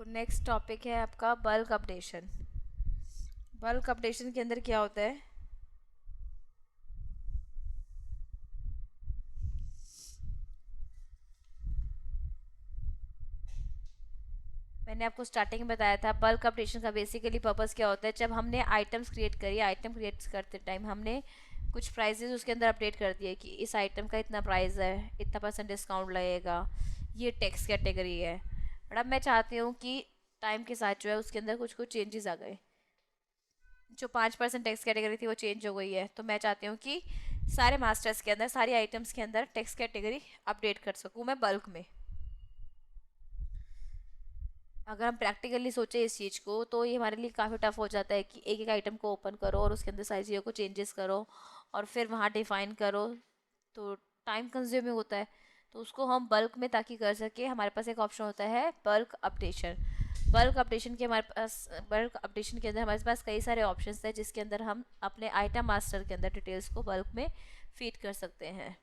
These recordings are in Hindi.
तो नेक्स्ट टॉपिक है आपका बल्क अपडेशन। बल्क अपडेशन के अंदर क्या होता है? मैंने आपको स्टार्टिंग में बताया था बल्क अपडेशन का बेसिकली पर्पस क्या होता है। जब हमने आइटम्स क्रिएट करी, आइटम क्रिएट करते टाइम हमने कुछ प्राइजेस उसके अंदर अपडेट कर दिए कि इस आइटम का इतना प्राइस है, इतना परसेंट डिस्काउंट लगेगा, ये टैक्स कैटेगरी है। बट अब मैं चाहती हूँ कि टाइम के साथ जो है उसके अंदर कुछ कुछ चेंजेस आ गए। जो 5% टैक्स कैटेगरी थी वो चेंज हो गई है, तो मैं चाहती हूँ कि सारे मास्टर्स के अंदर, सारी आइटम्स के अंदर टैक्स कैटेगरी अपडेट कर सकूँ मैं बल्क में। अगर हम प्रैक्टिकली सोचें इस चीज़ को तो ये हमारे लिए काफ़ी टफ हो जाता है कि एक एक आइटम को ओपन करो और उसके अंदर सारी चीज़ों को चेंजेस करो और फिर वहाँ डिफाइन करो, तो टाइम कंज्यूमिंग होता है। तो उसको हम बल्क में ताकि कर सके, हमारे पास एक ऑप्शन होता है बल्क अपडेशन। बल्क अपडेशन के अंदर हमारे पास कई सारे ऑप्शंस हैं जिसके अंदर हम अपने आइटम मास्टर के अंदर डिटेल्स को बल्क में फीड कर सकते हैं।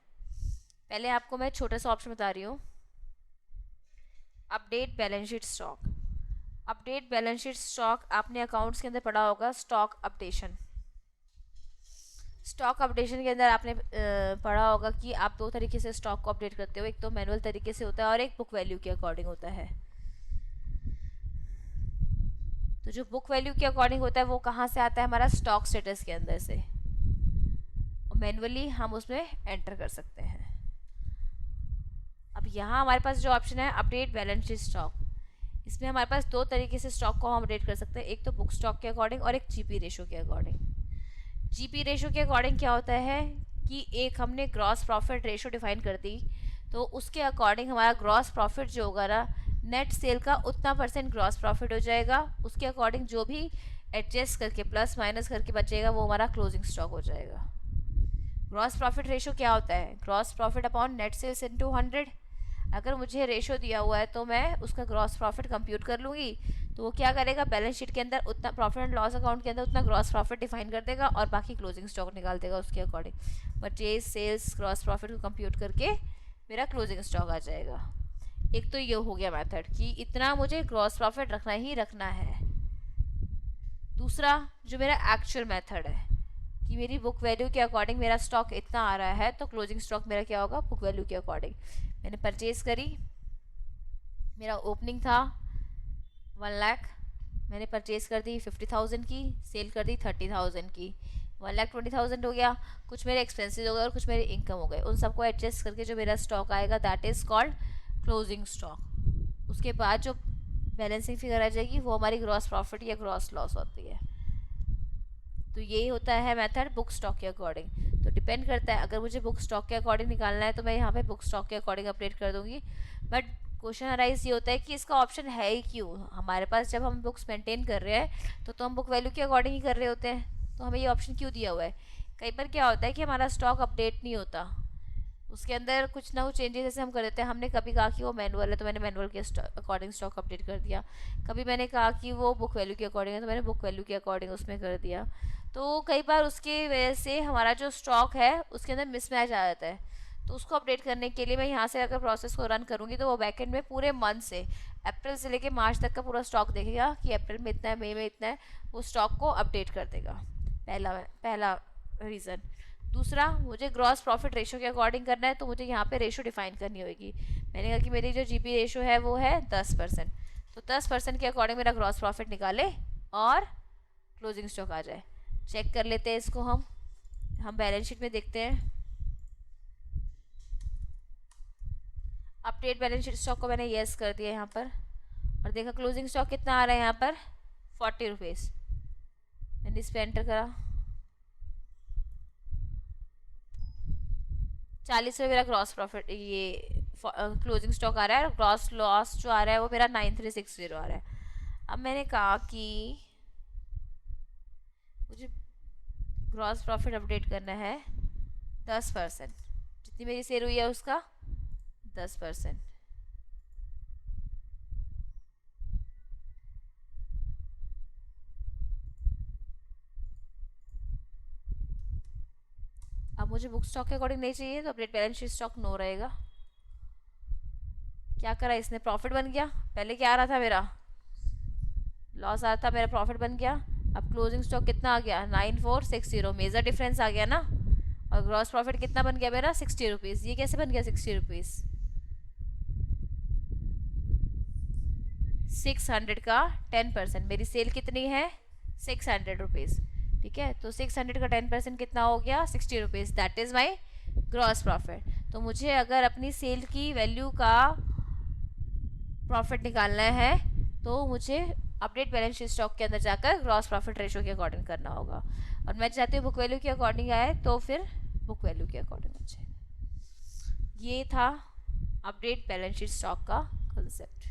पहले आपको मैं छोटा सा ऑप्शन बता रही हूँ, update balance sheet stock. Update balance sheet stock आपने अकाउंट्स के अंदर पढ़ा होगा, स्टॉक अपडेशन। स्टॉक अपडेशन के अंदर आपने पढ़ा होगा कि आप दो तरीके से स्टॉक को अपडेट करते हो, एक तो मैनुअल तरीके से होता है और एक बुक वैल्यू के अकॉर्डिंग होता है। तो जो बुक वैल्यू के अकॉर्डिंग होता है वो कहाँ से आता है? हमारा स्टॉक स्टेटस के अंदर से, और मैनुअली हम उसमें एंटर कर सकते हैं। अब यहाँ हमारे पास जो ऑप्शन है अपडेट बैलेंस शीट स्टॉक, इसमें हमारे पास दो तरीके से स्टॉक को हम अपडेट कर सकते हैं, एक तो बुक स्टॉक के अकॉर्डिंग और एक जीपी रेशो के अकॉर्डिंग। जीपी रेशो के अकॉर्डिंग क्या होता है कि एक हमने ग्रॉस प्रॉफिट रेशो डिफाइन कर दी, तो उसके अकॉर्डिंग हमारा ग्रॉस प्रॉफिट जो होगा ना, नेट सेल का उतना परसेंट ग्रॉस प्रॉफिट हो जाएगा, उसके अकॉर्डिंग जो भी एडजस्ट करके प्लस माइनस करके बचेगा वो हमारा क्लोजिंग स्टॉक हो जाएगा। ग्रॉस प्रॉफिट रेशो क्या होता है? Gross profit upon net sales into 100। अगर मुझे रेशो दिया हुआ है तो मैं उसका ग्रॉस प्रॉफिट कंप्यूट कर लूँगी, तो वो क्या करेगा, बैलेंस शीट के अंदर उतना, प्रॉफिट एंड लॉस अकाउंट के अंदर उतना ग्रॉस प्रॉफिट डिफाइन कर देगा और बाकी क्लोजिंग स्टॉक निकाल देगा उसके according. Purchase sales gross profit को कंप्यूट करके मेरा क्लोजिंग स्टॉक आ जाएगा। एक तो ये हो गया मेथड कि इतना मुझे ग्रॉस प्रॉफिट रखना ही रखना है। दूसरा जो मेरा एक्चुअल मेथड है कि मेरी बुक वैल्यू के अकॉर्डिंग मेरा स्टॉक इतना आ रहा है, तो क्लोजिंग स्टॉक मेरा क्या होगा, बुक वैल्यू के अकॉर्डिंग। मैंने परचेज करी, मेरा ओपनिंग था 1 लाख, मैंने परचेज कर दी 50,000 की, सेल कर दी 30,000 की, 1,20,000 हो गया। कुछ मेरे एक्सपेंसेस हो गए और कुछ मेरे इनकम हो गए, उन सबको एडजस्ट करके जो मेरा स्टॉक आएगा that is called closing stock. उसके बाद जो बैलेंसिंग फिगर आ जाएगी वो हमारी ग्रॉस प्रॉफिट या ग्रॉस लॉस होती है। तो यही होता है मेथड बुक स्टॉक के अकॉर्डिंग। तो डिपेंड करता है, अगर मुझे बुक स्टॉक के अकॉर्डिंग निकालना है तो मैं यहाँ पे बुक स्टॉक के अकॉर्डिंग अपडेट कर दूंगी। बट क्वेश्चन अराइज ये होता है कि इसका ऑप्शन है ही क्यों हमारे पास? जब हम बुक्स मेंटेन कर रहे हैं तो हम बुक वैल्यू के अकॉर्डिंग ही कर रहे होते हैं, तो हमें ये ऑप्शन क्यों दिया हुआ है? कई बार क्या होता है कि हमारा स्टॉक अपडेट नहीं होता, उसके अंदर कुछ ना कुछ चेंजेस जैसे हम कर देते हैं। हमने कभी कहा कि वो मैनुअल है तो मैंने मैनुअल के अकॉर्डिंग स्टॉक अपडेट कर दिया, कभी मैंने कहा कि वो बुक वैल्यू के अकॉर्डिंग है तो मैंने बुक वैल्यू के अकॉर्डिंग उसमें कर दिया। तो कई बार उसकी वजह से हमारा जो स्टॉक है उसके अंदर मिसमैच आ जाता है। तो उसको अपडेट करने के लिए मैं यहाँ से अगर प्रोसेस को रन करूँगी तो वो बैकएंड में पूरे मंथ से, अप्रैल से लेके मार्च तक का पूरा स्टॉक देखेगा कि अप्रैल में इतना है, मई में इतना है, वो स्टॉक को अपडेट कर देगा। पहला पहला रीज़न। दूसरा, मुझे ग्रॉस प्रॉफिट रेशो के अकॉर्डिंग करना है तो मुझे यहाँ पे रेशो डिफाइन करनी होगी। मैंने कहा कि मेरी जो जीपी रेशो है वो है 10%, तो 10% के अकॉर्डिंग मेरा ग्रॉस प्रॉफिट निकाले और क्लोजिंग स्टॉक आ जाए। चेक कर लेते हैं इसको, हम बैलेंस शीट में देखते हैं। अपडेट बैलेंस शीट स्टॉक को मैंने येस कर दिया यहाँ पर, और देखा क्लोजिंग स्टॉक कितना आ रहा है यहाँ पर, 40 रुपीज़। मैंने इस पर एंटर करा, 40 रुपये मेरा ग्रॉस प्रॉफिट, ये क्लोजिंग स्टॉक आ रहा है, और ग्रॉस लॉस जो आ रहा है वो मेरा 9360 आ रहा है। अब मैंने कहा कि मुझे ग्रॉस प्रॉफिट अपडेट करना है 10%, जितनी मेरी सेल हुई है उसका 10%। अब मुझे बुक स्टॉक के अकॉर्डिंग नहीं चाहिए तो update balance sheet stock no रहेगा। क्या करा इसने, प्रॉफिट बन गया। पहले क्या आ रहा था मेरा, लॉस आ था, मेरा प्रॉफिट बन गया। अब क्लोजिंग स्टॉक कितना आ गया, 9460, मेजर डिफरेंस आ गया ना। और ग्रॉस प्रॉफिट कितना बन गया मेरा, 60 रुपीज़। ये कैसे बन गया 60 रुपीज़, 600 का 10%। मेरी सेल कितनी है, 600 रुपीज़। ठीक है, तो 600 का 10% कितना हो गया, 60 rupees. That is my gross profit. तो मुझे अगर अपनी सेल की वैल्यू का प्रॉफिट निकालना है तो मुझे अपडेट बैलेंस शीट स्टॉक के अंदर जाकर ग्रॉस प्रॉफिट रेशो के अकॉर्डिंग करना होगा। और मैं चाहती हूँ बुक वैल्यू के अकॉर्डिंग आए, तो फिर बुक वैल्यू के अकॉर्डिंग हो जाए। ये था अपडेट बैलेंस शीट स्टॉक का कंसेप्ट।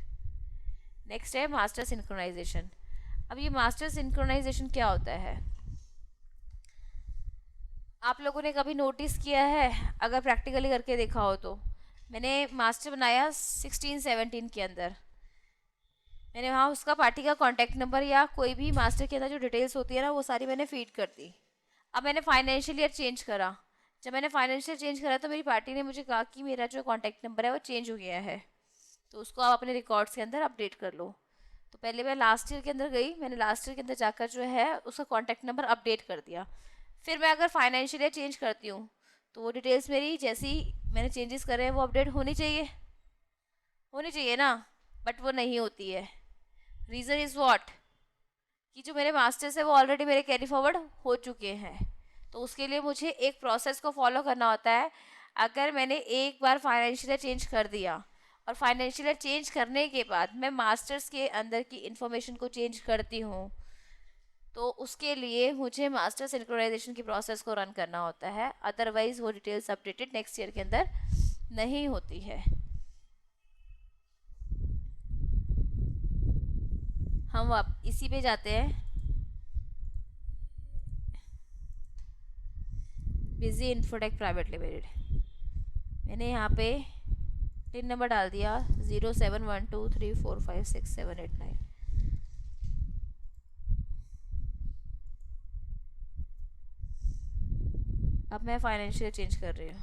नेक्स्ट है मास्टर सिंक्रोनाइजेशन। अब ये मास्टर सिंक्रोनाइजेशन क्या होता है, आप लोगों ने कभी नोटिस किया है, अगर प्रैक्टिकली करके देखा हो तो। मैंने मास्टर बनाया 16-17 के अंदर, मैंने वहाँ उसका पार्टी का कॉन्टैक्ट नंबर या कोई भी मास्टर के अंदर जो डिटेल्स होती है ना, वो सारी मैंने फीड कर दी। अब मैंने फाइनेंशियल ईयर चेंज करा, जब मैंने फाइनेंशियल चेंज करा तो मेरी पार्टी ने मुझे कहा कि मेरा जो कॉन्टैक्ट नंबर है वो चेंज हो गया है, तो उसको आप अपने रिकॉर्ड्स के अंदर अपडेट कर लो। तो पहले मैं लास्ट ईयर के अंदर गई, मैंने लास्ट ईयर के अंदर जाकर जो है उसका कॉन्टैक्ट नंबर अपडेट कर दिया। फिर मैं अगर फाइनेंशियल ईयर चेंज करती हूँ तो वो डिटेल्स मेरी जैसी मैंने चेंजेस करे हैं वो अपडेट होनी चाहिए ना, बट वो नहीं होती है। रीज़न इज़ वॉट, कि जो मेरे मास्टर्स है वो ऑलरेडी मेरे कैरी फॉरवर्ड हो चुके हैं, तो उसके लिए मुझे एक प्रोसेस को फॉलो करना होता है। अगर मैंने एक बार फाइनेंशियल चेंज कर दिया और फाइनेंशियल चेंज करने के बाद मैं मास्टर्स के अंदर की इंफॉर्मेशन को चेंज करती हूँ, तो उसके लिए मुझे मास्टर सिंक्रोनाइजेशन की प्रोसेस को रन करना होता है, अदरवाइज वो डिटेल्स अपडेटेड नेक्स्ट ईयर के अंदर नहीं होती है। हम इसी पे जाते हैं, बिजी इन्फोटेक प्राइवेट लिमिटेड। मैंने यहाँ पे टिन नंबर डाल दिया 0712345678 9। अब मैं फाइनेंशियल चेंज कर रही हूँ।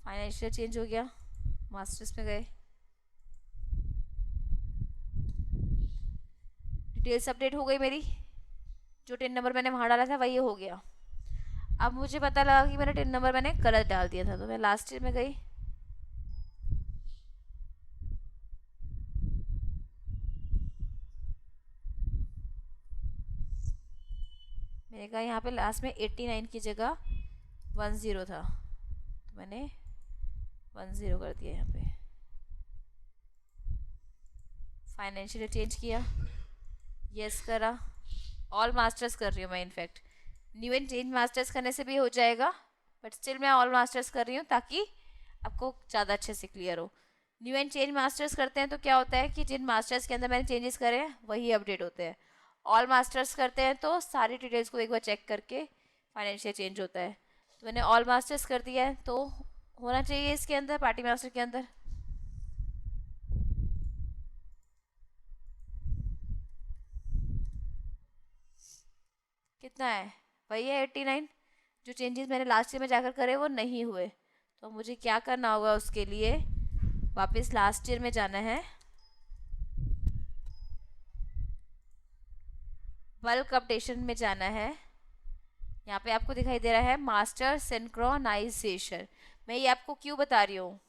फाइनेंशियल चेंज हो गया, मास्टर्स में गए, डिटेल्स अपडेट हो गई मेरी, जो टिन नंबर मैंने वहाँ डाला था वही हो गया। अब मुझे पता लगा कि मेरा टिन नंबर मैंने गलत डाल दिया था, तो मैं लास्ट ईयर में गई, मैंने कहा यहाँ पे लास्ट में 89 की जगह 10 था, तो मैंने 10 कर दिया यहाँ पे। फाइनेंशियल चेंज किया, यस करा, ऑल मास्टर्स कर रही हूँ मैं। In fact new and change masters करने से भी हो जाएगा, बट स्टिल मैं ऑल मास्टर्स कर रही हूँ ताकि आपको ज़्यादा अच्छे से क्लियर हो। न्यू एंड चेंज मास्टर्स करते हैं तो क्या होता है कि जिन मास्टर्स के अंदर मैंने चेंजेस करे हैं वही अपडेट होते हैं। ऑल मास्टर्स करते हैं तो सारी डिटेल्स को एक बार चेक करके फाइनेंशियल चेंज होता है। तो मैंने ऑल मास्टर्स कर दिया है, तो होना चाहिए इसके अंदर, पार्टी मास्टर के अंदर। कितना है, वही है 89। जो चेंजेस मैंने लास्ट ईयर में जाकर करे वो नहीं हुए, तो मुझे क्या करना होगा, उसके लिए वापस लास्ट ईयर में जाना है, बल्क अपडेशन में जाना है। यहाँ पे आपको दिखाई दे रहा है मास्टर सिंक्रोनाइजेशन। मैं ये आपको क्यों बता रही हूँ,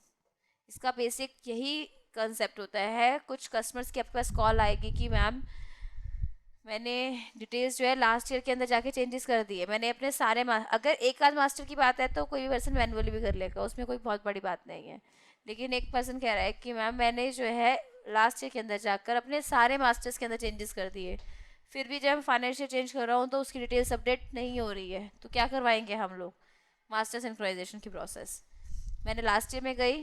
इसका बेसिक यही कंसेप्ट होता है। कुछ कस्टमर्स की आपके पास कॉल आएगी कि मैम मैंने डिटेल्स जो है लास्ट ईयर के अंदर जाके चेंजेस कर दिए, मैंने अपने सारे अगर एक आध मास्टर की बात है तो कोई भी पर्सन मैनुअली भी कर लेगा, उसमें कोई बहुत बड़ी बात नहीं है। लेकिन एक पर्सन कह रहा है कि मैम मैंने जो है लास्ट ईयर के अंदर जाकर अपने सारे मास्टर्स के अंदर चेंजेस कर दिए, फिर भी जब फाइनेंशियल चेंज कर रहा हूँ तो उसकी डिटेल्स अपडेट नहीं हो रही है, तो क्या करवाएंगे हम लोग, मास्टर सिंक्रोनाइजेशन की प्रोसेस। मैंने लास्ट ईयर में गई,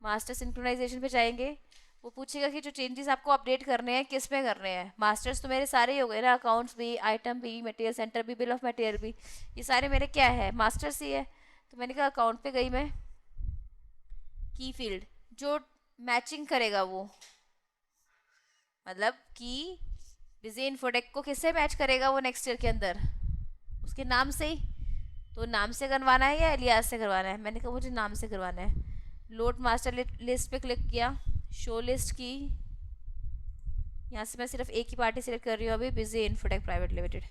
मास्टर सिंक्रोनाइजेशन पे जाएंगे, वो पूछेगा कि जो चेंजेस आपको अपडेट करने हैं किस में करने हैं। मास्टर्स तो मेरे सारे ही हो गए ना, अकाउंट्स भी, आइटम भी, मटेरियल सेंटर भी, बिल ऑफ मटेरियल भी, ये सारे मेरे क्या है, मास्टर्स ही है। तो मैंने कहा अकाउंट पे गई मैं, की फील्ड जो मैचिंग करेगा वो, मतलब कि बिजी इन्फोटेक को किससे मैच करेगा वो नेक्स्ट ईयर के अंदर, उसके नाम से ही। तो नाम से करवाना है या एलियास से करवाना है, मैंने कहा मुझे नाम से करवाना है। लोड मास्टर लिस्ट पे क्लिक किया, शो लिस्ट की, यहाँ से मैं सिर्फ एक ही पार्टी सिलेक्ट कर रही हूँ अभी, busy infotech private limited.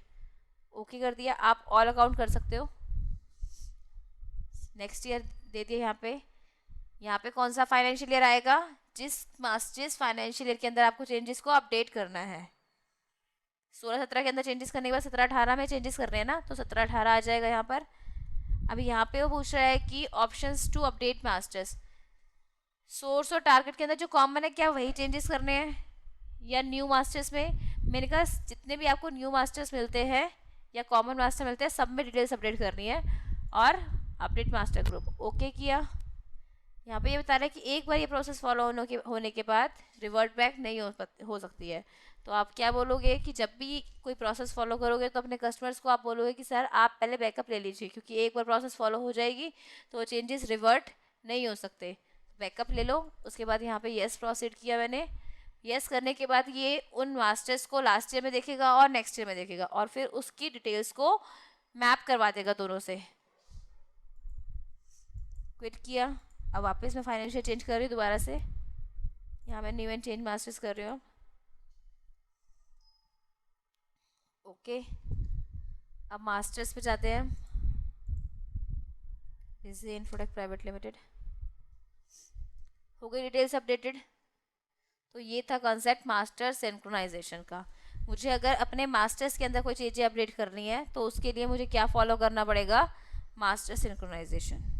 Okay कर दिया। आप ऑल अकाउंट कर सकते हो। नेक्स्ट ईयर दे दिया यहाँ पे। यहाँ पे कौन सा फाइनेंशियल ईयर आएगा, जिस फाइनेंशियल ईयर के अंदर आपको चेंजेस को अपडेट करना है। 16-17 के अंदर चेंजेस करने के बाद 17-18 में चेंजेस कर रहे हैं ना, तो 17-18 आ जाएगा यहाँ पर। अभी यहाँ पे वो पूछ रहा है कि options to update masters, source और टारगेट के अंदर जो कॉमन है क्या वही चेंजेस करने हैं या न्यू मास्टर्स में। मैंने कहा जितने भी आपको न्यू मास्टर्स मिलते हैं या कॉमन मास्टर मिलते हैं सब में डिटेल्स अपडेट करनी है, और अपडेट मास्टर ग्रुप ओके किया। यहाँ पे ये बता रहा है कि एक बार ये प्रोसेस फॉलो होने के बाद रिवर्ट बैक नहीं हो सकती है। तो आप क्या बोलोगे कि जब भी कोई प्रोसेस फॉलो करोगे तो अपने कस्टमर्स को आप बोलोगे कि सर आप पहले बैकअप ले लीजिए, क्योंकि एक बार प्रोसेस फॉलो हो जाएगी तो वो चेंजेस रिवर्ट नहीं हो सकते। बैकअप ले लो। उसके बाद यहाँ पे येस प्रोसीड किया मैंने। येस करने के बाद ये उन मास्टर्स को लास्ट ईयर में देखेगा और नेक्स्ट ईयर में देखेगा, और फिर उसकी डिटेल्स को मैप करवा देगा दोनों से। क्विट किया। अब वापस मैं फाइनेंशियल चेंज कर रही हूँ दोबारा से। यहाँ मैं न्यू एंड चेंज मास्टर्स कर रही हूँ। ओके, अब मास्टर्स पे जाते हैं। बिजी इन्फोटेक प्राइवेट लिमिटेड हो गई डिटेल्स अपडेटेड। तो ये था कॉन्सेप्ट मास्टर सिंक्रोनाइजेशन का। मुझे अगर अपने मास्टर्स के अंदर कोई चीज़ें अपडेट करनी है तो उसके लिए मुझे क्या फॉलो करना पड़ेगा, master synchronization.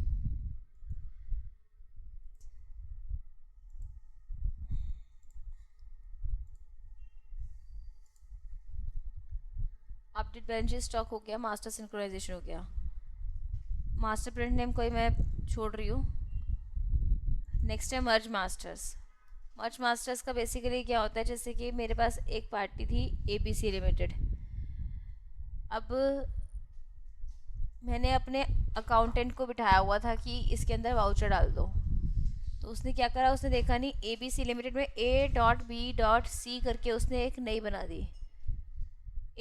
Update balance sheet stock हो गया, मास्टर सिंक्रोनाइजेशन हो गया। मास्टर प्रिंट नेम कोई मैं छोड़ रही हूँ। नेक्स्ट है मर्ज मास्टर्स। मर्ज मास्टर्स का बेसिकली क्या होता है, जैसे कि मेरे पास एक पार्टी थी ABC लिमिटेड। अब मैंने अपने अकाउंटेंट को बिठाया हुआ था कि इसके अंदर वाउचर डाल दो, तो उसने क्या करा, उसने देखा नहीं, ABC लिमिटेड में A.B.C करके उसने एक नई बना दी,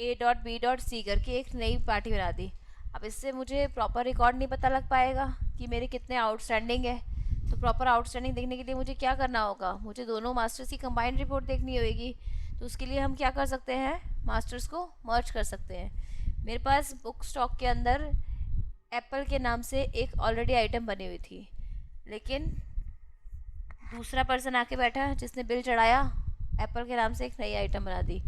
A.B.C करके एक नई पार्टी बना दी। अब इससे मुझे प्रॉपर रिकॉर्ड नहीं पता लग पाएगा कि मेरे कितने आउटस्टैंडिंग है। तो प्रॉपर आउटस्टैंडिंग देखने के लिए मुझे क्या करना होगा, मुझे दोनों मास्टर्स की कंबाइंड रिपोर्ट देखनी होगी। तो उसके लिए हम क्या कर सकते हैं, मास्टर्स को मर्ज कर सकते हैं। मेरे पास बुक स्टॉक के अंदर एप्पल के नाम से एक ऑलरेडी आइटम बनी हुई थी, लेकिन दूसरा पर्सन आके बैठा जिसने बिल चढ़ाया, एप्पल के नाम से एक नई आइटम बना दी।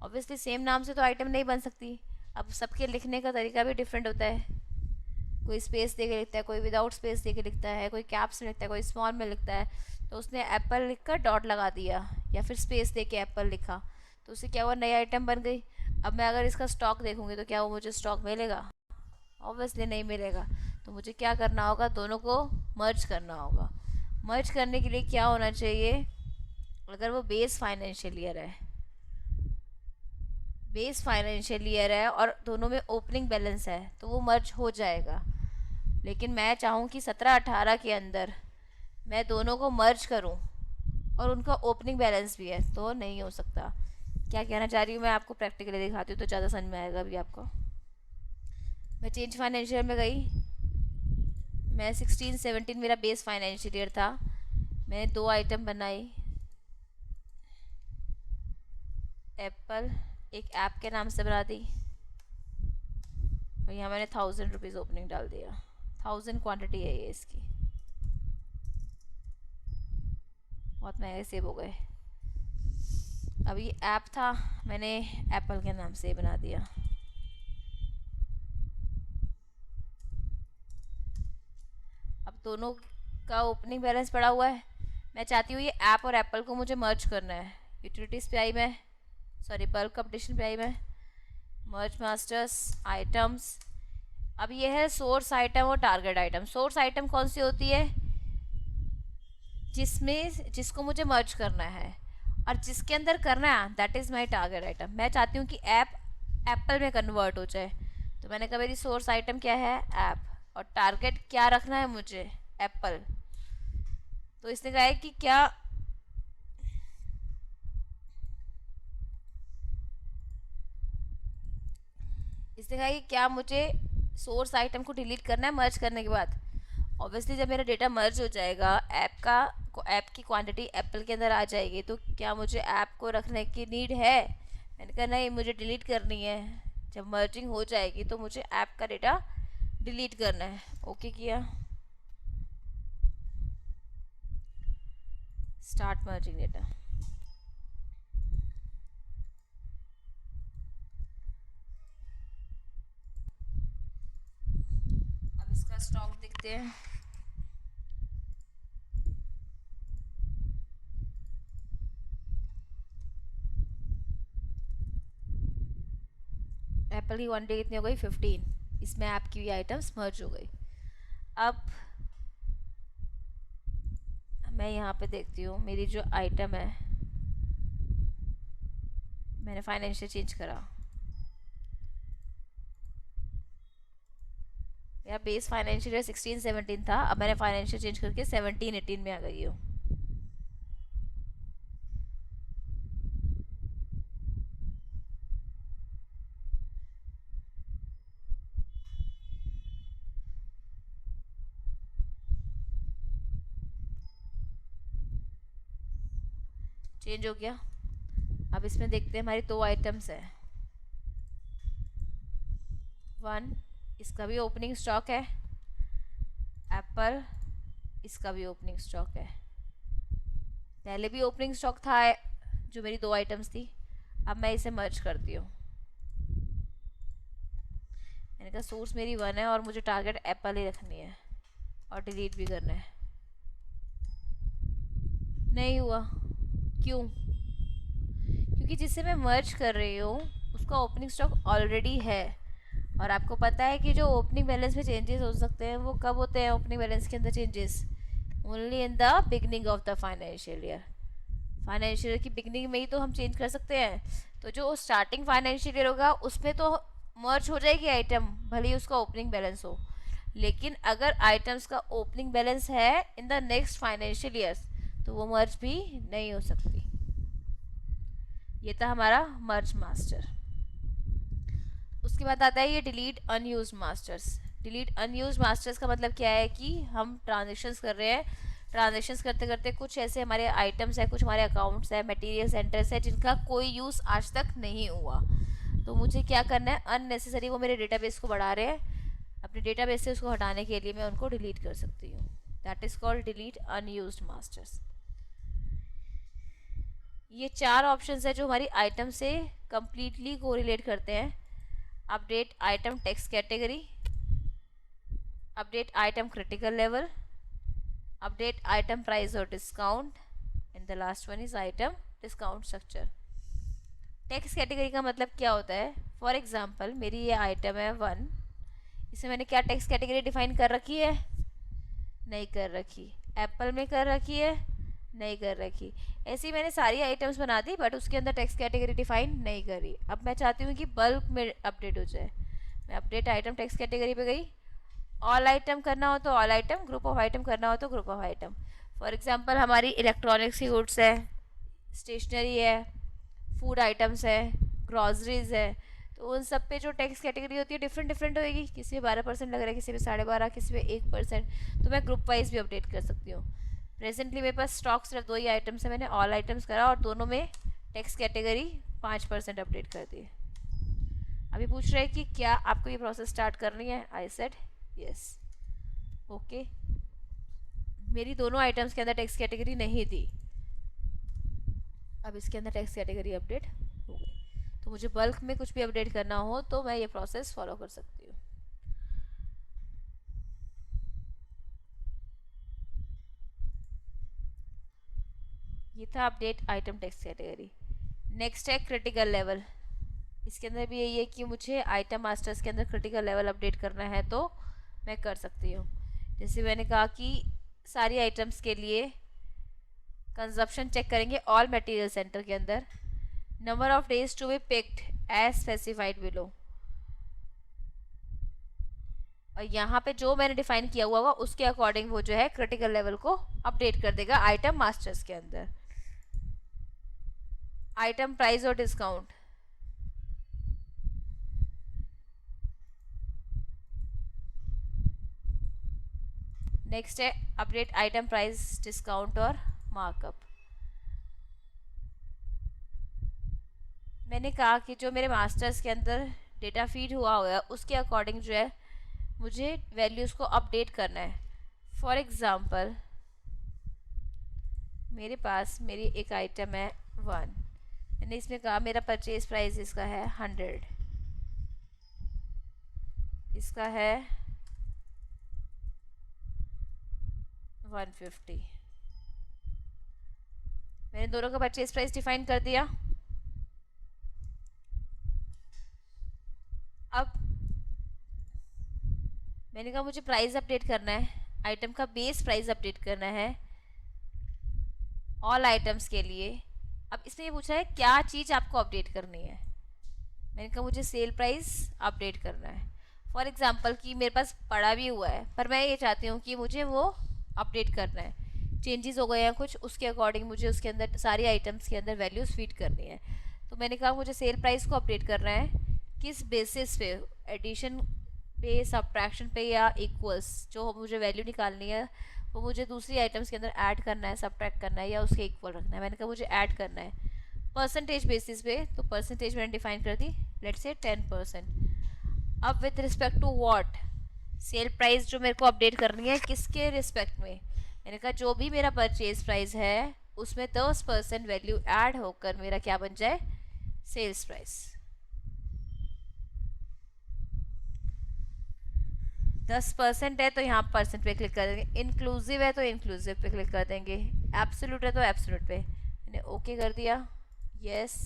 ऑब्वियसली सेम नाम से तो आइटम नहीं बन सकती। अब सबके लिखने का तरीका भी डिफरेंट होता है। कोई स्पेस दे के लिखता है, कोई विदाउट स्पेस दे के लिखता है, कोई कैप्स में लिखता है, कोई स्मॉल में लिखता है। तो उसने एप्पल लिख कर डॉट लगा दिया या फिर स्पेस दे के एप्पल लिखा, तो उससे क्या हुआ, नई आइटम बन गई। अब मैं अगर इसका स्टॉक देखूँगी तो क्या वो मुझे स्टॉक मिलेगा, ऑब्वियसली नहीं मिलेगा। तो मुझे क्या करना होगा, दोनों को मर्ज करना होगा। मर्ज करने के लिए क्या होना चाहिए, अगर वो बेस फाइनेंशियल ईयर है, बेस फाइनेंशियल ईयर है और दोनों में ओपनिंग बैलेंस है, तो वो मर्ज हो जाएगा। लेकिन मैं चाहूँ कि 17-18 के अंदर मैं दोनों को मर्ज करूँ और उनका ओपनिंग बैलेंस भी है, तो नहीं हो सकता। क्या कहना चाह रही हूँ मैं आपको प्रैक्टिकली दिखाती हूँ तो ज़्यादा समझ में आएगा अभी आपको। मैं चेंज फाइनेंशियल में गई, मैं 16-17 मेरा बेस फाइनेंशियल ईयर था। मैंने 2 आइटम बनाई, एप्पल एक ऐप के नाम से बना दी, और यहाँ मैंने 1000 रुपीज़ ओपनिंग डाल दिया। 1000 क्वांटिटी है ये इसकी, बहुत महंगे सेव हो गए। अब ये ऐप था, मैंने एप्पल के नाम से बना दिया। अब दोनों का ओपनिंग बैलेंस पड़ा हुआ है। मैं चाहती हूँ ये ऐप और एप्पल को मुझे मर्ज करना है। यूटिलिटीज़ पे आई मैं, सॉरी बल्क कंपटीशन पे आई मैं, मर्ज मास्टर्स, आइटम्स। अब ये है सोर्स आइटम और टारगेट आइटम। सोर्स आइटम कौन सी होती है, जिसमें जिसको मुझे मर्ज करना है और जिसके अंदर करना है that is my target item. मैं चाहती हूँ कि ऐप एप्पल में कन्वर्ट हो जाए, तो मैंने कहा मेरी सोर्स आइटम क्या है, ऐप, और टारगेट क्या रखना है मुझे, एप्पल। तो इसने कहा है कि क्या इसने कहा कि क्या मुझे सोर्स आइटम को डिलीट करना है मर्ज करने के बाद। ऑब्वियसली जब मेरा डेटा मर्ज हो जाएगा, ऐप की क्वांटिटी एप्पल के अंदर आ जाएगी, तो क्या मुझे ऐप को रखने की नीड है। मैंने कहा नहीं, मुझे डिलीट करनी है। जब मर्जिंग हो जाएगी तो मुझे ऐप का डेटा डिलीट करना है। ओके किया, स्टार्ट मर्जिंग डेटा। अब इसका स्टॉक देखते हैं। एप्पल की क्वांटिटी कितनी हो गई, 15। इसमें ऐप की भी आइटम्स मर्ज हो गई। अब मैं यहाँ पे देखती हूँ मेरी जो आइटम है, मैंने फाइनेंशियल चेंज करा। मेरा बेस फाइनेंशियल 16-17 था, अब मैंने फाइनेंशियल चेंज करके 17-18 में आ गई हूँ। चेंज हो गया। अब इसमें देखते हैं हमारी 2 आइटम्स है। 1, इसका भी ओपनिंग स्टॉक है, एप्पल, इसका भी ओपनिंग स्टॉक है। पहले भी ओपनिंग स्टॉक था जो मेरी 2 आइटम्स थी। अब मैं इसे मर्ज करती हूँ। मैंने कहा सोर्स मेरी 1 है और मुझे टारगेट एप्पल ही रखनी है और डिलीट भी करना है। नहीं हुआ, क्यों? क्योंकि जिससे मैं मर्ज कर रही हूँ उसका ओपनिंग स्टॉक ऑलरेडी है, और आपको पता है कि जो ओपनिंग बैलेंस में चेंजेस हो सकते हैं वो कब होते हैं, ओपनिंग बैलेंस के अंदर changes only in the beginning of the financial year. Financial year की बिगनिंग में ही तो हम चेंज कर सकते हैं। तो जो स्टार्टिंग फाइनेंशियल ईयर होगा उसमें तो मर्ज हो जाएगी आइटम, भले ही उसका ओपनिंग बैलेंस हो। लेकिन अगर आइटम्स का ओपनिंग बैलेंस है in the next financial year तो वो मर्ज भी नहीं हो सकती। ये था हमारा मर्ज मास्टर। उसके बाद आता है ये delete unused masters. Delete unused masters का मतलब क्या है कि हम ट्रांजेक्शन्स कर रहे हैं, ट्रांजेक्शन्स करते करते कुछ ऐसे हमारे आइटम्स है, कुछ हमारे अकाउंट्स है, मटेरियल सेंटर्स है जिनका कोई यूज़ आज तक नहीं हुआ। तो मुझे क्या करना है, अननेसेसरी वो मेरे डेटाबेस को बढ़ा रहे हैं, अपने डेटाबेस से उसको हटाने के लिए मैं उनको डिलीट कर सकती हूँ। That is called delete unused masters. ये 4 ऑप्शंस है जो हमारी आइटम से कंप्लीटली कोरिलेट करते हैं। Update item text category, update item critical level, update item price or discount, and the last one is item discount structure। Text category का मतलब क्या होता है, फॉर एग्जांपल मेरी ये आइटम है 1, इसमें मैंने क्या टेक्स्ट कैटेगरी डिफाइन कर रखी है, नहीं कर रखी। एप्पल में कर रखी है, नहीं कर रखी। ऐसे ही मैंने सारी आइटम्स बना दी बट उसके अंदर टेक्स्ट कैटेगरी डिफाइन नहीं करी। अब मैं चाहती हूँ कि बल्क में अपडेट हो जाए। मैं अपडेट आइटम टेक्स्ट कैटेगरी पे गई, ऑल आइटम करना हो तो all item, group of item करना हो तो group of item. For example हमारी इलेक्ट्रॉनिक्स की गुड्स है, स्टेशनरी है, फूड आइटम्स है, ग्रॉसरीज है, तो उन सब पे जो टैक्स कैटेगरी होती है डिफरेंट डिफरेंट होएगी। किसी में 12% लग रहा है, किसी में 12.5%, किसी में 1%। तो मैं ग्रुप वाइज भी अपडेट कर सकती हूँ। प्रेजेंटली मेरे पास स्टॉक सिर्फ 2 ही आइटम्स है, मैंने ऑल आइटम्स करा और दोनों में टैक्स कैटेगरी 5% अपडेट कर दी। अभी पूछ रहे हैं कि क्या आपको ये प्रोसेस स्टार्ट करनी है। I said yes. ओके, मेरी दोनों आइटम्स के अंदर टेक्स्ट कैटेगरी नहीं थी, अब इसके अंदर टेक्स्ट कैटेगरी अपडेट हो गई। तो मुझे बल्क में कुछ भी अपडेट करना हो तो मैं ये प्रोसेस फॉलो कर सकती हूँ। ये था update item text category. Next है क्रिटिकल लेवल। इसके अंदर भी यही है कि मुझे आइटम मास्टर्स के अंदर क्रिटिकल लेवल अपडेट करना है तो मैं कर सकती हूँ। जैसे मैंने कहा कि सारी आइटम्स के लिए कंजप्शन चेक करेंगे ऑल मटेरियल सेंटर के अंदर, number of days to be picked as specified below, और यहाँ पे जो मैंने डिफाइन किया हुआ होगा उसके अकॉर्डिंग वो जो है क्रिटिकल लेवल को अपडेट कर देगा आइटम मास्टर्स के अंदर। आइटम प्राइस और डिस्काउंट, नेक्स्ट है अपडेट आइटम प्राइस डिस्काउंट और मार्कअप। मैंने कहा कि जो मेरे मास्टर्स के अंदर डेटा फीड हुआ है उसके अकॉर्डिंग जो है मुझे वैल्यूज़ को अपडेट करना है। फॉर एग्ज़ाम्पल मेरे पास मेरी एक आइटम है 1, मैंने इसमें कहा मेरा परचेज प्राइस इसका है 100, इसका है 150, मैंने दोनों का परचेज प्राइस डिफाइन कर दिया। अब मैंने कहा मुझे प्राइस अपडेट करना है, आइटम का बेस प्राइस अपडेट करना है ऑल आइटम्स के लिए। अब इसमें ये पूछा है क्या चीज़ आपको अपडेट करनी है, मैंने कहा मुझे सेल प्राइस अपडेट करना है। फॉर एग्जांपल कि मेरे पास पड़ा भी हुआ है पर मैं ये चाहती हूँ कि मुझे वो अपडेट करना है, चेंजेस हो गए हैं कुछ, उसके अकॉर्डिंग मुझे उसके अंदर सारी आइटम्स के अंदर वैल्यूज़ फीड करनी है। तो मैंने कहा मुझे सेल प्राइस को अपडेट करना है, किस बेसिस पे, एडिशन पे, सब्ट्रैक्शन पे या इक्वल्स, जो मुझे वैल्यू निकालनी है वो मुझे दूसरी आइटम्स के अंदर ऐड करना है, सब्ट्रैक्ट करना है या उसके इक्वल रखना है। मैंने कहा मुझे ऐड करना है परसेंटेज बेसिस पे, तो परसेंटेज मैंने डिफाइन कर दी, लेट्स से 10%। अब with respect to what, sale price जो मेरे को अपडेट करनी है किसके रिस्पेक्ट में, मैंने कहा जो भी मेरा परचेज प्राइस है उसमें 10% वैल्यू ऐड होकर मेरा क्या बन जाए, सेल्स प्राइस। 10% है तो यहाँ परसेंट पे क्लिक कर देंगे, इंक्लूसिव है तो इंक्लूसिव पे क्लिक कर देंगे, एब्सोल्यूट है तो एब्सोल्यूट पे। मैंने ओके कर दिया, यस।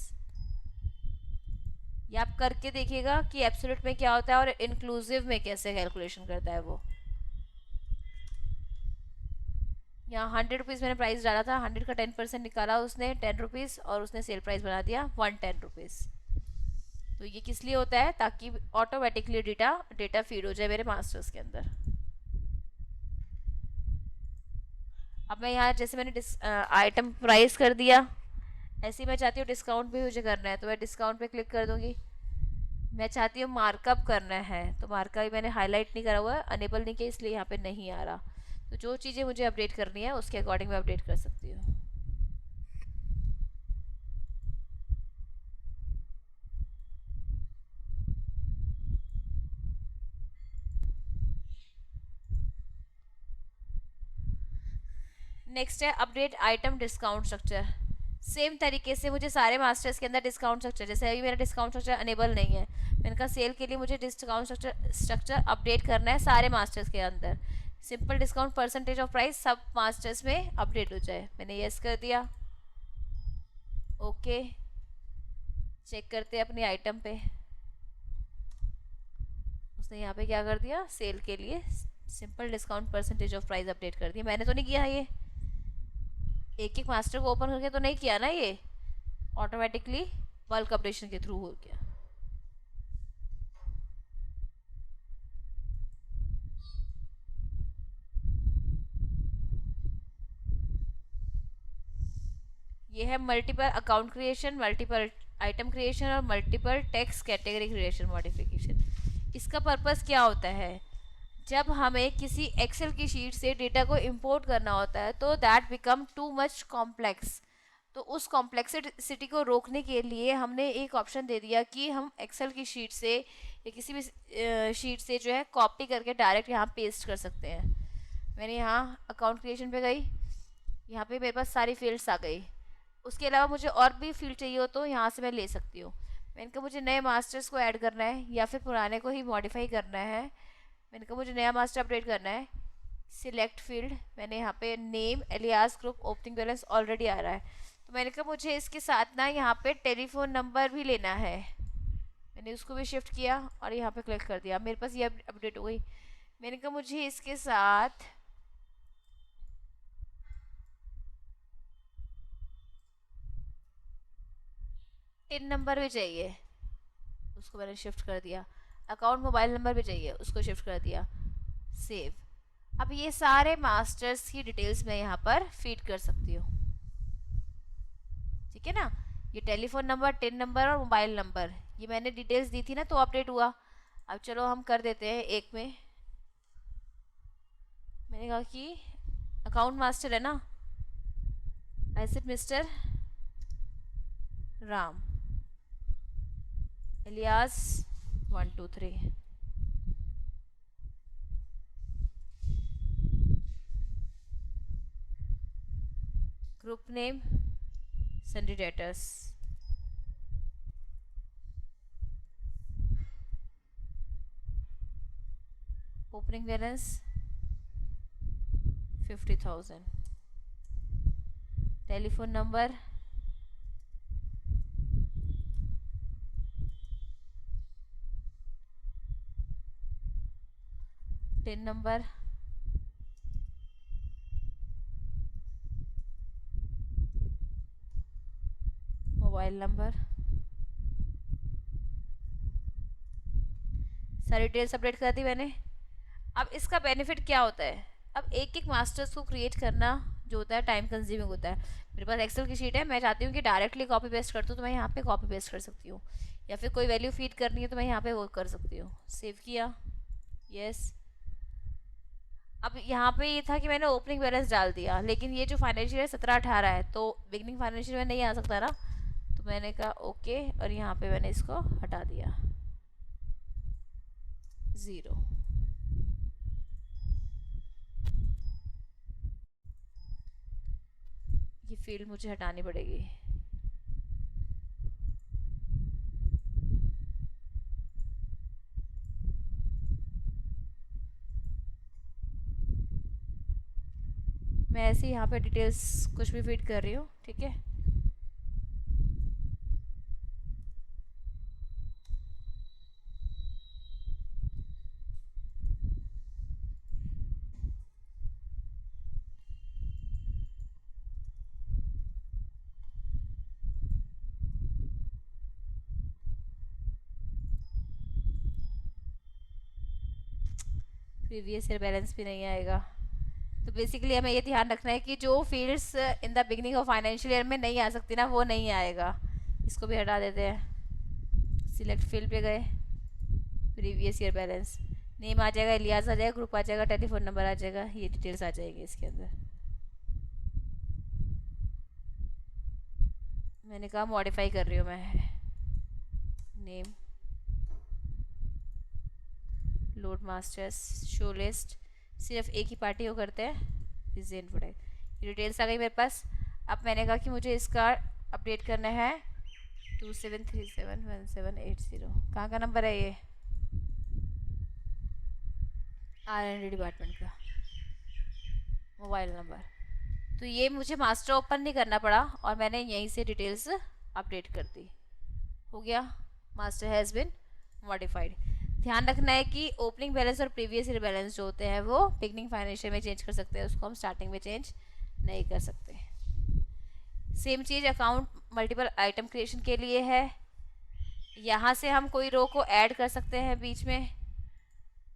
ये आप करके देखिएगा कि एब्सोल्यूट में क्या होता है और इंक्लूसिव में कैसे कैलकुलेशन करता है वो। यहाँ 100 रुपीज़ मैंने प्राइस डाला था, 100 का 10% निकाला उसने 10 रुपीज़ और उसने सेल प्राइस बना दिया 110 रुपीज़। तो ये किस लिए होता है, ताकि ऑटोमेटिकली डेटा फीड हो जाए मेरे मास्टर्स के अंदर। अब मैं यहाँ जैसे मैंने आइटम प्राइस कर दिया, ऐसे ही मैं चाहती हूँ डिस्काउंट भी मुझे करना है तो मैं डिस्काउंट पे क्लिक कर दूँगी। मैं चाहती हूँ मार्कअप करना है तो मार्कअप मैंने हाईलाइट नहीं करा हुआ है, अनेबल नहीं किया, इसलिए यहाँ पे नहीं आ रहा। तो जो चीज़ें मुझे अपडेट करनी है उसके अकॉर्डिंग मैं अपडेट कर सकती हूँ। नेक्स्ट है update item discount structure. Same तरीके से मुझे सारे मास्टर्स के अंदर डिस्काउंट स्ट्रक्चर, जैसे अभी मेरा डिस्काउंट स्ट्रक्चर अनेबल नहीं है, मैंने कहा सेल के लिए मुझे डिस्काउंट स्ट्रक्चर अपडेट करना है सारे मास्टर्स के अंदर, simple discount percentage of price सब मास्टर्स में अपडेट हो जाए। मैंने यस कर दिया, ओके। चेक करते हैं अपनी आइटम पे, उसने यहाँ पे क्या कर दिया, सेल के लिए simple discount percentage of price update कर दिया। मैंने तो नहीं किया, ये एक एक मास्टर को ओपन करके तो नहीं किया ना, ये ऑटोमेटिकली बल्क अपडेशन के थ्रू हो गया। ये है multiple account creation, multiple item creation और multiple text category creation modification. इसका पर्पस क्या होता है, जब हमें किसी एक्सेल की शीट से डेटा को इंपोर्ट करना होता है तो that become too much complex, तो उस कॉम्प्लेक्सिटी को रोकने के लिए हमने एक ऑप्शन दे दिया कि हम एक्सेल की शीट से या किसी भी शीट से जो है कॉपी करके डायरेक्ट यहाँ पेस्ट कर सकते हैं। मैंने यहाँ अकाउंट क्रिएशन पे गई, यहाँ पे मेरे पास सारी फील्ड्स आ गई, उसके अलावा मुझे और भी फील्ड चाहिए हो तो यहाँ से मैं ले सकती हूँ। मैंने कहा मुझे नए मास्टर्स को ऐड करना है या फिर पुराने को ही मॉडिफाई करना है, मैंने कहा मुझे नया मास्टर अपडेट करना है, सिलेक्ट फील्ड, मैंने यहाँ पे name, alias, group, opening balance already आ रहा है, तो मैंने कहा मुझे इसके साथ ना यहाँ पे टेलीफोन नंबर भी लेना है, मैंने उसको भी शिफ्ट किया और यहाँ पे क्लिक कर दिया, मेरे पास ये अपडेट हो गई। मैंने कहा मुझे इसके साथ टिन नंबर भी चाहिए, उसको मैंने शिफ्ट कर दिया। अकाउंट मोबाइल नंबर भी चाहिए, उसको शिफ्ट कर दिया। सेव। अब ये सारे मास्टर्स की डिटेल्स मैं यहाँ पर फीड कर सकती हूँ, ठीक है ना। ये टेलीफोन नंबर, टिन नंबर और मोबाइल नंबर, ये मैंने डिटेल्स दी थी ना, तो अपडेट हुआ। अब चलो हम कर देते हैं एक में। मैंने कहा कि अकाउंट मास्टर है ना, I said mister Ram Ilyas 123। Group name सन्डी debtors. Opening balance 50,000। Telephone number tin number mobile number, सारी डिटेल्स अपडेट कर दी मैंने। अब इसका बेनिफिट क्या होता है, अब एक एक मास्टर्स को क्रिएट करना जो होता है टाइम कंज्यूमिंग होता है। मेरे पास एक्सेल की शीट है, मैं चाहती हूँ कि डायरेक्टली कॉपी पेस्ट कर दूँ, तो मैं यहाँ पे कॉपी पेस्ट कर सकती हूँ, या फिर कोई वैल्यू फीड करनी है तो मैं यहाँ पे वो कर सकती हूँ। सेव किया, यस। अब यहाँ पे ये था कि मैंने ओपनिंग बैलेंस डाल दिया, लेकिन ये जो फाइनेंशियल है 17-18 है, तो बिगनिंग फाइनेंशियल में नहीं आ सकता ना, तो मैंने कहा ओके, और यहाँ पे मैंने इसको हटा दिया, 0। ये फील्ड मुझे हटानी पड़ेगी। मैं ऐसे ही यहाँ पे डिटेल्स कुछ भी फीड कर रही हूँ, ठीक है। प्रीवियस ईयर बैलेंस भी नहीं आएगा। तो बेसिकली हमें ये ध्यान रखना है कि जो fields in the beginning of financial year में नहीं आ सकती ना, वो नहीं आएगा। इसको भी हटा देते हैं। सिलेक्ट फील्ड पे गए, प्रीवियस ईयर बैलेंस, नेम आ जाएगा, इलियास आ जाएगा, ग्रुप आ जाएगा, टेलीफोन नंबर आ जाएगा, ये डिटेल्स आ जाएगी इसके अंदर। मैंने कहा मॉडिफाई कर रही हूँ मैं। Name, load masters, show list, सिर्फ एक ही पार्टी को करते हैं, प्रेजेंट प्रोडक्ट, ये डिटेल्स आ गई मेरे पास। अब मैंने कहा कि मुझे इसका अपडेट करना है 27371780। कहाँ का नंबर है ये, R&D डिपार्टमेंट का मोबाइल नंबर। तो ये मुझे मास्टर ओपन नहीं करना पड़ा, और मैंने यहीं से डिटेल्स अपडेट कर दी। हो गया, मास्टर हैज़ बिन मॉडिफाइड। ध्यान रखना है कि ओपनिंग बैलेंस और प्रीवियस ईयर बैलेंस जो होते हैं वो बिगनिंग फाइनेंशियल में चेंज कर सकते हैं, उसको हम स्टार्टिंग में चेंज नहीं कर सकते। सेम चीज़ अकाउंट मल्टीपल आइटम क्रिएशन के लिए है। यहाँ से हम कोई रो को ऐड कर सकते हैं, बीच में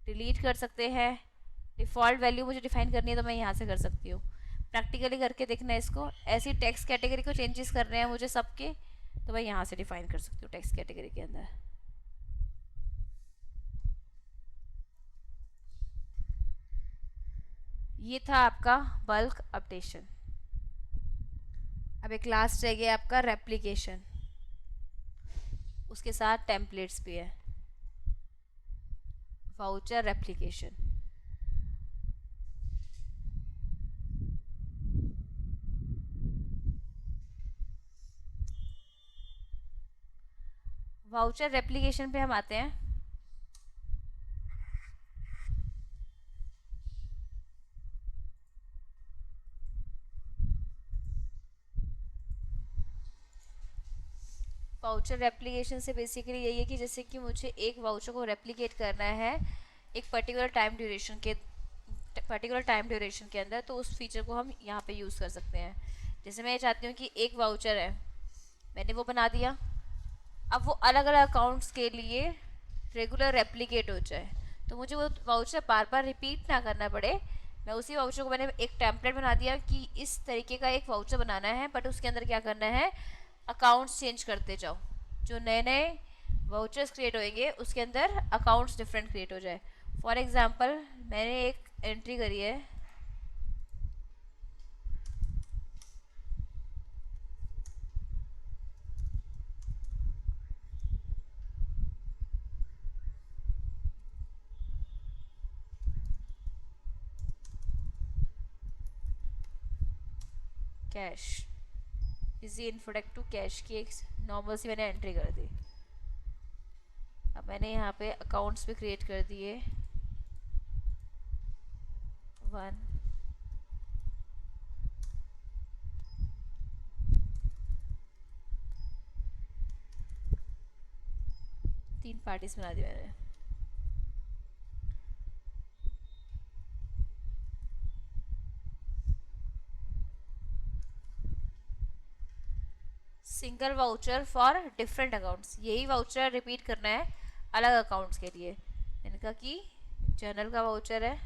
डिलीट कर सकते हैं। डिफ़ॉल्ट वैल्यू मुझे डिफाइन करनी है तो मैं यहाँ से कर सकती हूँ। प्रैक्टिकली करके देखना है इसको। ऐसी टेक्स्ट कैटेगरी को चेंजेस करने हैं मुझे सबके, तो मैं यहाँ से डिफाइन कर सकती हूँ टेक्स्ट कैटेगरी के अंदर। ये था आपका बल्क अपडेशन। अब एक लास्ट रह गया आपका रेप्लिकेशन, उसके साथ टेम्पलेट्स भी है। वाउचर रेप्लिकेशन, वाउचर रेप्लिकेशन पे हम आते हैं। वाउचर रेप्लिकेशन से बेसिकली यही है कि जैसे कि मुझे एक वाउचर को रेप्लिकेट करना है एक पर्टिकुलर टाइम ड्यूरेशन के अंदर, तो उस फीचर को हम यहाँ पे यूज़ कर सकते हैं। जैसे मैं ये चाहती हूँ कि एक वाउचर है, मैंने वो बना दिया, अब वो अलग अलग अकाउंट्स के लिए रेगुलर रेप्लिकेट हो जाए, तो मुझे वो वाउचर बार बार रिपीट ना करना पड़े। मैं उसी वाउचर को मैंने एक टेम्पलेट बना दिया कि इस तरीके का एक वाउचर बनाना है, बट उसके अंदर क्या करना है, अकाउंट्स चेंज करते जाओ। जो नए नए वाउचर्स क्रिएट होंगे उसके अंदर अकाउंट्स डिफरेंट क्रिएट हो जाए। फॉर एग्जांपल मैंने एक एंट्री करी है, cash, Easy Infotech to cash की एक नॉर्मल सी मैंने एंट्री कर दी। अब मैंने यहाँ पे अकाउंट्स भी क्रिएट कर दिए, 1, 3 पार्टीज बना दी मैंने। Single voucher for different accounts, यही वाउचर रिपीट करना है अलग अकाउंट्स के लिए। मैंने कहा कि जर्नल का वाउचर है,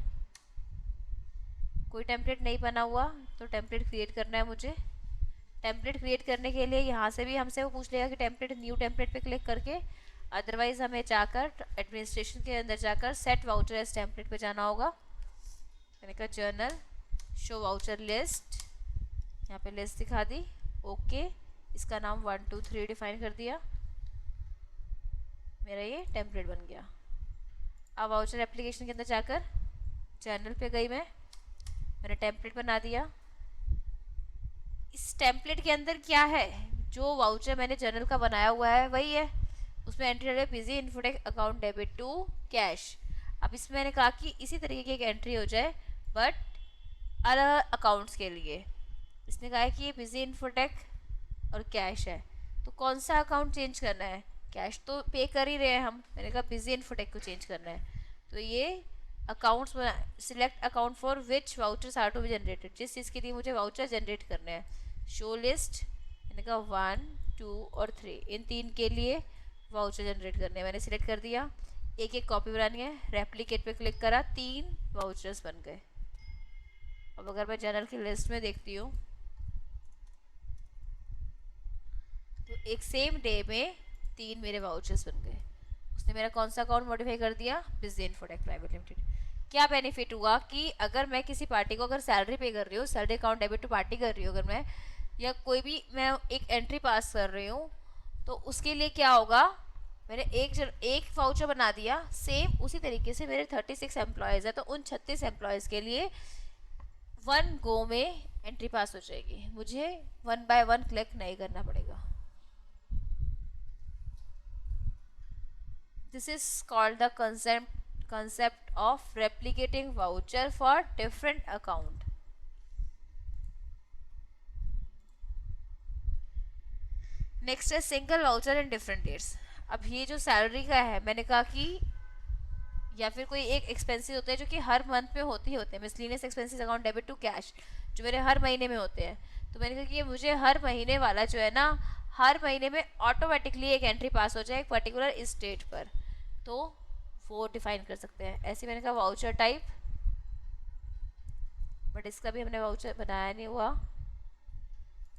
कोई टेम्पलेट नहीं बना हुआ तो टेम्पलेट क्रिएट करना है मुझे। टेम्पलेट क्रिएट करने के लिए यहाँ से भी हमसे वो पूछ लेगा कि टेम्पलेट, न्यू टेम्पलेट पे क्लिक करके, अदरवाइज हमें जाकर एडमिनिस्ट्रेशन के अंदर जाकर सेट वाउचर एज टेम्पलेट पे जाना होगा। मैंने कहा जर्नल शो वाउचर लिस्ट, यहाँ पे लिस्ट दिखा दी, ओके। इसका नाम 1 2 3 डिफाइन कर दिया, मेरा ये टेम्पलेट बन गया। अब वाउचर एप्लीकेशन के अंदर जाकर जर्नल पे गई मैंने टेम्पलेट बना दिया। इस टेम्पलेट के अंदर क्या है, जो वाउचर मैंने जर्नल का बनाया हुआ है वही है। उसमें एंट्री है Busy Infotech account debit to cash. अब इसमें मैंने कहा कि इसी तरीके की एक एंट्री हो जाए बट अलग अकाउंट्स के लिए। इसने कहा है कि ये बिजी इन्फोटेक और कैश है, तो कौन सा अकाउंट चेंज करना है, कैश तो पे कर ही रहे हैं हम, मैंने कहा बिजी इन्फोटेक को चेंज करना है। तो ये accounts, select account for which vouchers are to be generated, जिस चीज़ के लिए मुझे वाउचर जनरेट करने हैं। शो लिस्ट, मैंने कहा 1 2 और 3, इन 3 के लिए वाउचर जनरेट करने हैं। मैंने सिलेक्ट कर दिया, एक एक कॉपी बनानी है, रेप्लिकेट पे क्लिक करा, 3 वाउचर्स बन गए। अब अगर मैं जर्नल की लिस्ट में देखती हूँ तो एक सेम डे में 3 मेरे वाउचर्स बन गए। उसने मेरा कौन सा अकाउंट मॉडिफाई कर दिया, बिजी इन्फोटेक प्राइवेट लिमिटेड। क्या बेनिफिट हुआ कि अगर मैं किसी पार्टी को अगर सैलरी पे कर रही हूँ, salary account debit to party कर रही हूँ अगर मैं, या कोई भी मैं एक एंट्री पास कर रही हूँ, तो उसके लिए क्या होगा, मैंने एक वाउचर बना दिया, सेम उसी तरीके से मेरे 36 एम्प्लॉयज़ है, तो उन 36 एम्प्लॉयज़ के लिए 1 गो में एंट्री पास हो जाएगी, मुझे 1 बाय 1 क्लिक नहीं करना पड़ेगा। This is called the concept of replicating voucher for different account. Next है single voucher in different dates. अब ये जो सैलरी का है, मैंने कहा कि या फिर कोई एक एक्सपेंसेस होते हैं जो कि हर मंथ में होते ही होते हैं, miscellaneous expenses account debit to cash, जो मेरे हर महीने में होते हैं। तो मैंने कहा कि ये मुझे हर महीने वाला जो है ना, हर महीने में ऑटोमेटिकली एक एंट्री पास हो जाए एक पर्टिकुलर इस डेट पर, तो वो डिफाइन कर सकते हैं। ऐसे मैंने कहा वाउचर टाइप, बट इसका भी हमने वाउचर बनाया नहीं हुआ।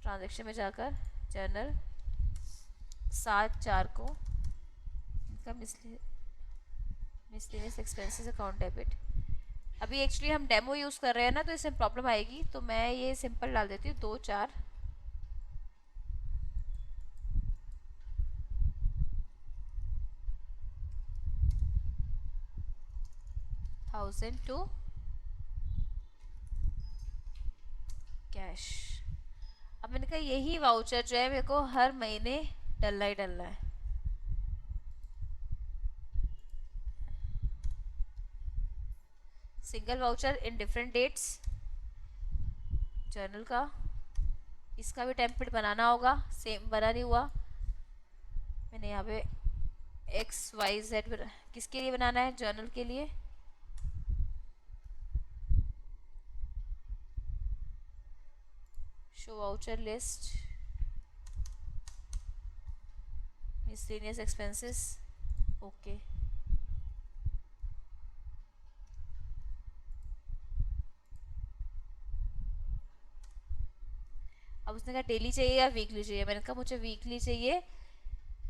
ट्रांजेक्शन में जाकर जर्नल 7/4 को इनका मिसलेनियस एक्सपेंसेस अकाउंट डेबिट। अभी एक्चुअली हम डेमो यूज़ कर रहे हैं ना, तो इसमें प्रॉब्लम आएगी, तो मैं ये सिंपल डाल देती हूँ 2/4 1000 टू कैश। अब मैंने कहा यही वाउचर जो है मेरे को हर महीने डलना ही डलना है। Single voucher in different dates, journal का, इसका भी टेम्पलेट बनाना होगा, सेम बना नहीं हुआ। मैंने यहाँ पे XYZ किसके लिए बनाना है, जर्नल के लिए। Show voucher list, miscellaneous expenses, okay. अब उसने कहा डेली चाहिए या वीकली चाहिए, मैंने कहा मुझे वीकली चाहिए,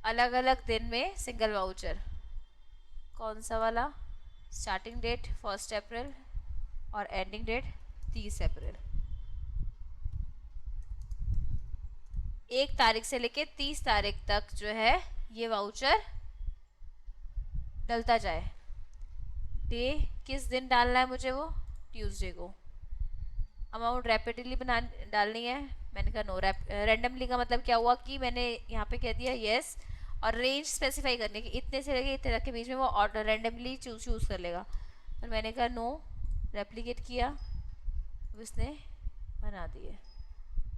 अलग अलग दिन में सिंगल वाउचर। कौन सा वाला? स्टार्टिंग डेट 1 अप्रैल और एंडिंग डेट 30 अप्रैल। 1 तारीख से लेके 30 तारीख तक जो है ये वाउचर डलता जाए। डे किस दिन डालना है मुझे? वो ट्यूसडे को। अमाउंट रैपिडली बना डालनी है, मैंने कहा नो। रैंडमली का मतलब क्या हुआ कि मैंने यहाँ पे कह दिया यस, और रेंज स्पेसिफाई करने की, इतने से लेके इतने तक के बीच में वो ऑर्डर रैंडमली चूज़ कर लेगा। पर मैंने कहा नो, रेप्लिकेट किया, अब इसने बना दिए।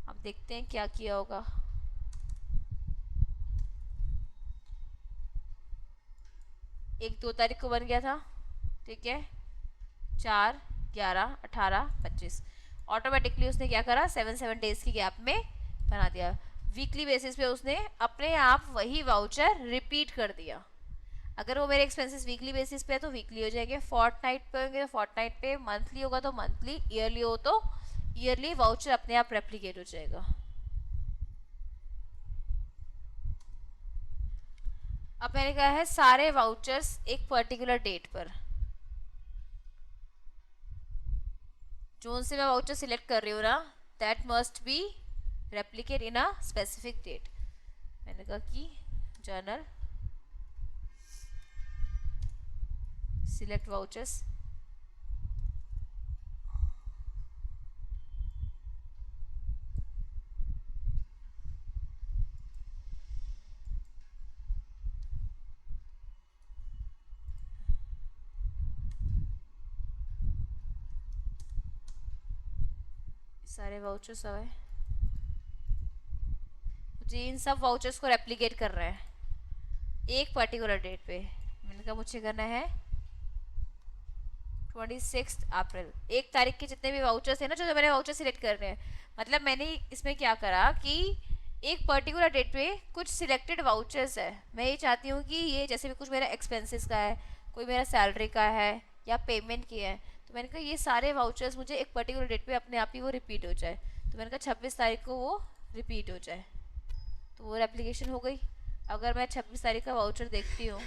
अब देखते हैं क्या किया होगा। एक 2 तारीख को बन गया था, ठीक है, 4, 11, 18, 25। ऑटोमेटिकली उसने क्या करा, 7 डेज की गैप में बना दिया। वीकली बेसिस पे उसने अपने आप वही वाउचर रिपीट कर दिया। अगर वो मेरे एक्सपेंसेस वीकली बेसिस पे है तो वीकली हो जाएंगे, फोर्टनाइट पे होंगे तो फोर्टनाइट पे, मंथली होगा तो मंथली, ईयरली हो तो ईयरली, वाउचर अपने आप रेप्लिकेट हो जाएगा। अब मैंने कहा है सारे वाउचर्स एक पर्टिकुलर डेट पर, जोन से मैं वाउचर सिलेक्ट कर रही हूँ ना, that must be replicate in a specific date. मैंने कहा कि जर्नल सिलेक्ट वाउचर्स, सारे वाउचर्स आए, मुझे इन सब वाउचर्स को रेप्लिकेट कर रहे हैं एक पर्टिकुलर डेट पे। मैंने कहा मुझे करना है 26 अप्रैल। 1 तारीख के जितने भी वाउचर्स है ना, जो मैंने वाउचर सिलेक्ट करने हैं, मतलब मैंने इसमें क्या करा कि एक पर्टिकुलर डेट पे कुछ सिलेक्टेड वाउचर्स है, मैं ये चाहती हूँ कि ये जैसे भी कुछ मेरा एक्सपेंसेस का है, कोई मेरा सैलरी का है या पेमेंट की है, तो मैंने कहा ये सारे वाउचर्स मुझे एक पर्टिकुलर डेट पे अपने आप ही वो रिपीट हो जाए। तो मैंने कहा 26 तारीख को वो रिपीट हो जाए, तो वो रेप्लिकेशन हो गई। अगर मैं 26 तारीख का वाउचर देखती हूँ,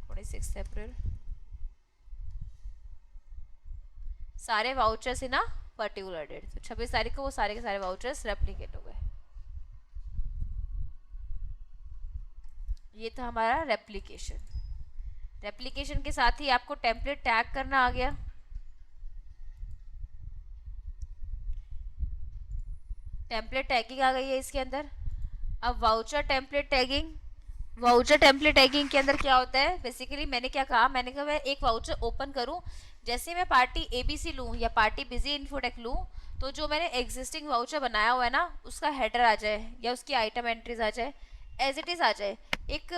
26 अप्रैल, सारे vouchers in a particular date, तो 26 तारीख को वो सारे के सारे वाउचर्स रेप्लिकेट हो गए। ये था हमारा रेप्लिकेशन। रेप्लिकेशन के साथ ही आपको टेम्पलेट टैग करना आ गया। टेम्पलेट टैगिंग आ गई है इसके अंदर। अब voucher template tagging, voucher template tagging के अंदर क्या होता है, बेसिकली मैंने क्या कहा, मैंने कहा मैं एक वाउचर ओपन करूं, जैसे मैं पार्टी एबीसी लूं या पार्टी बिजी इन्फोटेक लूं, तो जो मैंने एग्जिस्टिंग वाउचर बनाया हुआ है ना, उसका हेडर आ जाए या उसकी आइटम एंट्रीज आ जाए, एज इट इज़ आ जाए। एक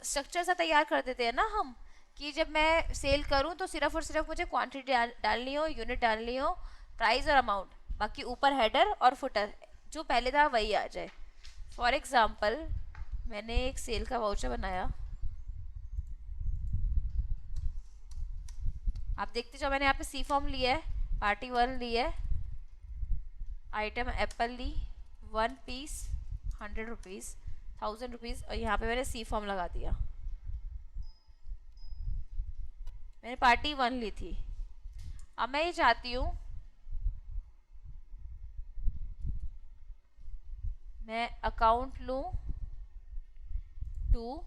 स्ट्रक्चर सा तैयार कर देते हैं ना हम, कि जब मैं सेल करूं तो सिर्फ और सिर्फ मुझे क्वांटिटी डालनी हो, यूनिट डालनी हो, प्राइस और अमाउंट, बाकी ऊपर हेडर और फुटर जो पहले था वही आ जाए। फॉर एग्जाम्पल मैंने एक सेल का वाउचर बनाया, आप देखते जाओ, मैंने यहाँ पे सी फॉर्म लिया है, पार्टी 1 ली है, आइटम एप्पल ली, 1 पीस 100 रुपीज़, 1000 रुपीज़, और यहाँ पे मैंने सी फॉर्म लगा दिया। मैंने पार्टी 1 ली थी। अब मैं ये चाहती हूँ मैं अकाउंट लूँ 2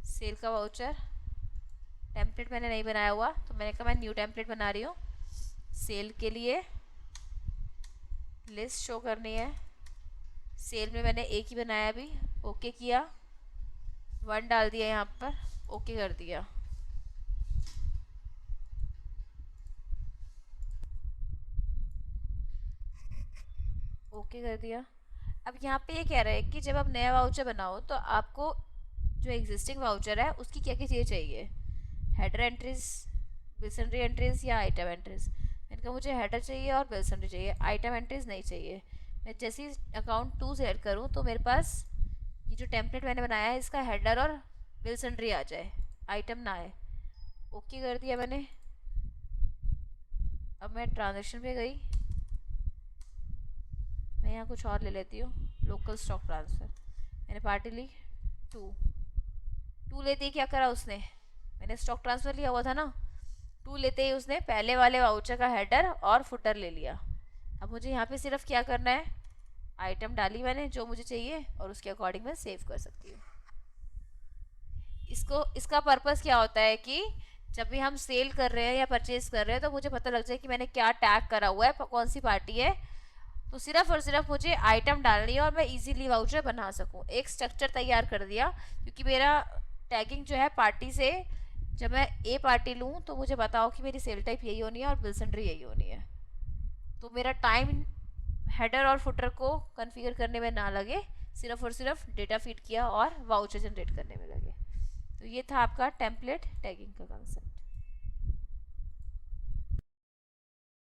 सेल का वाउचर, टेम्पलेट मैंने नहीं बनाया हुआ, तो मैंने कहा मैं न्यू टेम्पलेट बना रही हूँ। सेल के लिए लिस्ट शो करनी है, सेल में मैंने एक ही बनाया अभी, ओके किया, 1 डाल दिया यहाँ पर, ओके कर दिया। ओके कर दिया। अब यहाँ पे ये कह रहा है कि जब आप नया वाउचर बनाओ तो आपको जो एग्जिस्टिंग वाउचर है उसकी क्या क्या चीज़ें चाहिए, हेडर एंट्रीज, विसनरी एंट्रीज या आइटम एंट्रीज। मैंने मैंने कहा मुझे हेडर चाहिए और बिल सन्ड्री चाहिए, आइटम एंट्रीज नहीं चाहिए। मैं जैसे ही अकाउंट 2 सेलेक्ट करूँ तो मेरे पास ये जो टेम्पलेट मैंने बनाया है इसका हेडर और बिल सन्ड्री आ जाए, आइटम ना आए। ओके कर दिया मैंने। अब मैं ट्रांजेक्शन पे गई, मैं यहाँ कुछ और ले लेती हूँ, लोकल स्टॉक ट्रांसफ़र। मैंने पार्टी ली 2 लेते ही क्या करा उसने, मैंने स्टॉक ट्रांसफ़र लिया हुआ था ना, 2 लेते ही उसने पहले वाले वाउचर का हेडर और फुटर ले लिया। अब मुझे यहाँ पे सिर्फ क्या करना है, आइटम डाली मैंने जो मुझे चाहिए और उसके अकॉर्डिंग मैं सेव कर सकती हूँ। इसका पर्पस क्या होता है कि जब भी हम सेल कर रहे हैं या परचेज कर रहे हैं तो मुझे पता लग जाए कि मैंने क्या टैग करा हुआ है, कौन सी पार्टी है, तो सिर्फ और सिर्फ मुझे आइटम डालनी है और मैं इजीली वाउचर बना सकूं। एक स्ट्रक्चर तैयार कर दिया, क्योंकि मेरा टैगिंग जो है पार्टी से, जब मैं ए पार्टी लूँ तो मुझे बताओ कि मेरी सेल टाइप यही होनी है और बिल सन्ड्री यही होनी है, तो मेरा टाइम हेडर और फुटर को कॉन्फ़िगर करने में ना लगे, सिर्फ और सिर्फ डेटा फीड किया और वाउचर जनरेट करने में लगे। तो ये था आपका टेम्पलेट टैगिंग का कॉन्सेप्ट।